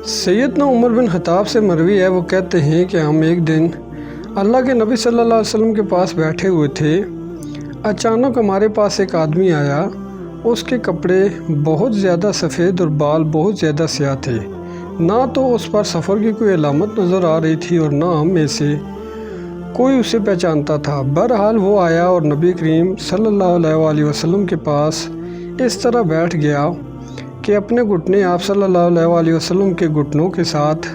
سیدنا عمر بن خطاب سے مروی ہے، وہ کہتے ہیں کہ ہم ایک دن اللہ کے نبی صلی اللہ علیہ وسلم کے پاس بیٹھے ہوئے تھے۔ اچانک ہمارے پاس ایک آدمی آیا، اس کے کپڑے بہت زیادہ سفید اور بال بہت زیادہ سیاہ تھے۔ نہ تو اس پر سفر کی کوئی علامت نظر آ رہی تھی اور نہ ہم میں سے کوئی اسے پہچانتا تھا۔ بہرحال وہ آیا اور نبی کریم صلی اللہ علیہ وآلہ وسلم کے پاس اس طرح بیٹھ گیا کہ اپنے گھٹنے آپ صلی اللہ علیہ وآلہ وسلم کے گھٹنوں کے ساتھ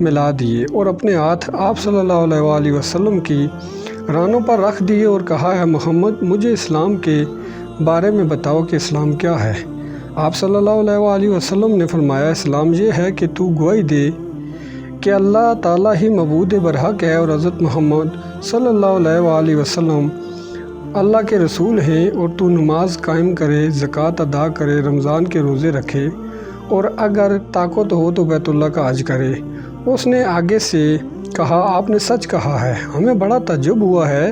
ملا دیے اور اپنے ہاتھ آپ صلی اللہ علیہ وآلہ وسلم کی رانوں پر رکھ دیے اور کہا، ہے محمد، مجھے اسلام کے بارے میں بتاؤ کہ اسلام کیا ہے؟ آپ صلی اللہ علیہ وآلہ وسلم نے فرمایا، اسلام یہ ہے کہ تو گواہی دے کہ اللہ تعالیٰ ہی معبود برحق ہے اور حضرت محمد صلی اللہ علیہ وآلہ وسلم اللہ کے رسول ہیں، اور تو نماز قائم کرے، زکوٰۃ ادا کرے، رمضان کے روزے رکھے، اور اگر طاقت ہو تو بیت اللہ کا حج کرے۔ اس نے آگے سے کہا، آپ نے سچ کہا ہے۔ ہمیں بڑا تعجب ہوا ہے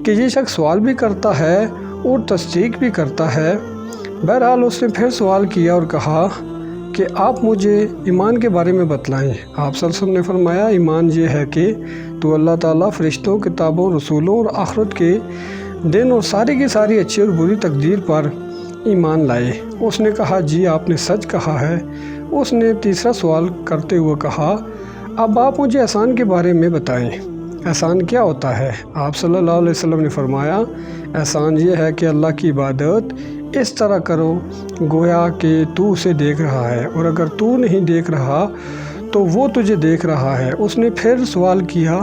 کہ یہ شخص سوال بھی کرتا ہے اور تصدیق بھی کرتا ہے۔ بہرحال اس نے پھر سوال کیا اور کہا کہ آپ مجھے ایمان کے بارے میں بتلائیں۔ آپ صلی اللہ علیہ وسلم نے فرمایا، ایمان یہ ہے کہ تو اللہ تعالیٰ، فرشتوں، کتابوں، رسولوں اور آخرت کے دن اور ساری کی ساری اچھی اور بری تقدیر پر ایمان لائے۔ اس نے کہا، جی آپ نے سچ کہا ہے۔ اس نے تیسرا سوال کرتے ہوئے کہا، اب آپ مجھے احسان کے بارے میں بتائیں، احسان کیا ہوتا ہے؟ آپ صلی اللہ علیہ وسلم نے فرمایا، احسان یہ ہے کہ اللہ کی عبادت اس طرح کرو گویا کہ تو اسے دیکھ رہا ہے، اور اگر تو نہیں دیکھ رہا تو وہ تجھے دیکھ رہا ہے۔ اس نے پھر سوال کیا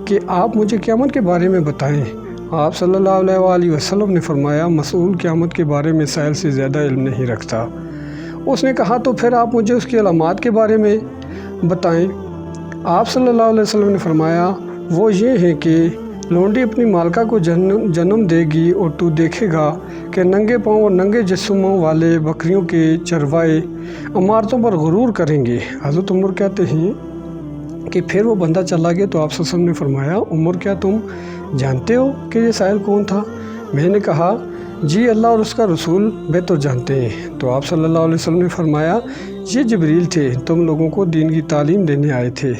کہ آپ مجھے قیامت کے بارے میں بتائیں۔ آپ صلی اللہ علیہ وآلہ وسلم نے فرمایا، مسئول قیامت کے بارے میں سائل سے زیادہ علم نہیں رکھتا۔ اس نے کہا، تو پھر آپ مجھے اس کی علامات کے بارے میں بتائیں۔ آپ صلی اللہ علیہ وسلم نے فرمایا، وہ یہ ہیں کہ لونڈی اپنی مالکہ کو جنم دے گی اور تو دیکھے گا کہ ننگے پاؤں اور ننگے جسموں والے بکریوں کے چروائے عمارتوں پر غرور کریں گے۔ حضرت عمر کہتے ہیں کہ پھر وہ بندہ چلا گیا تو آپ صلی اللہ علیہ وسلم نے فرمایا، عمر کیا تم جانتے ہو کہ یہ سائل کون تھا؟ میں نے کہا، جی اللہ اور اس کا رسول بہتر جانتے ہیں۔ تو آپ صلی اللہ علیہ وسلم نے فرمایا، یہ جبریل تھے، تم لوگوں کو دین کی تعلیم دینے آئے تھے۔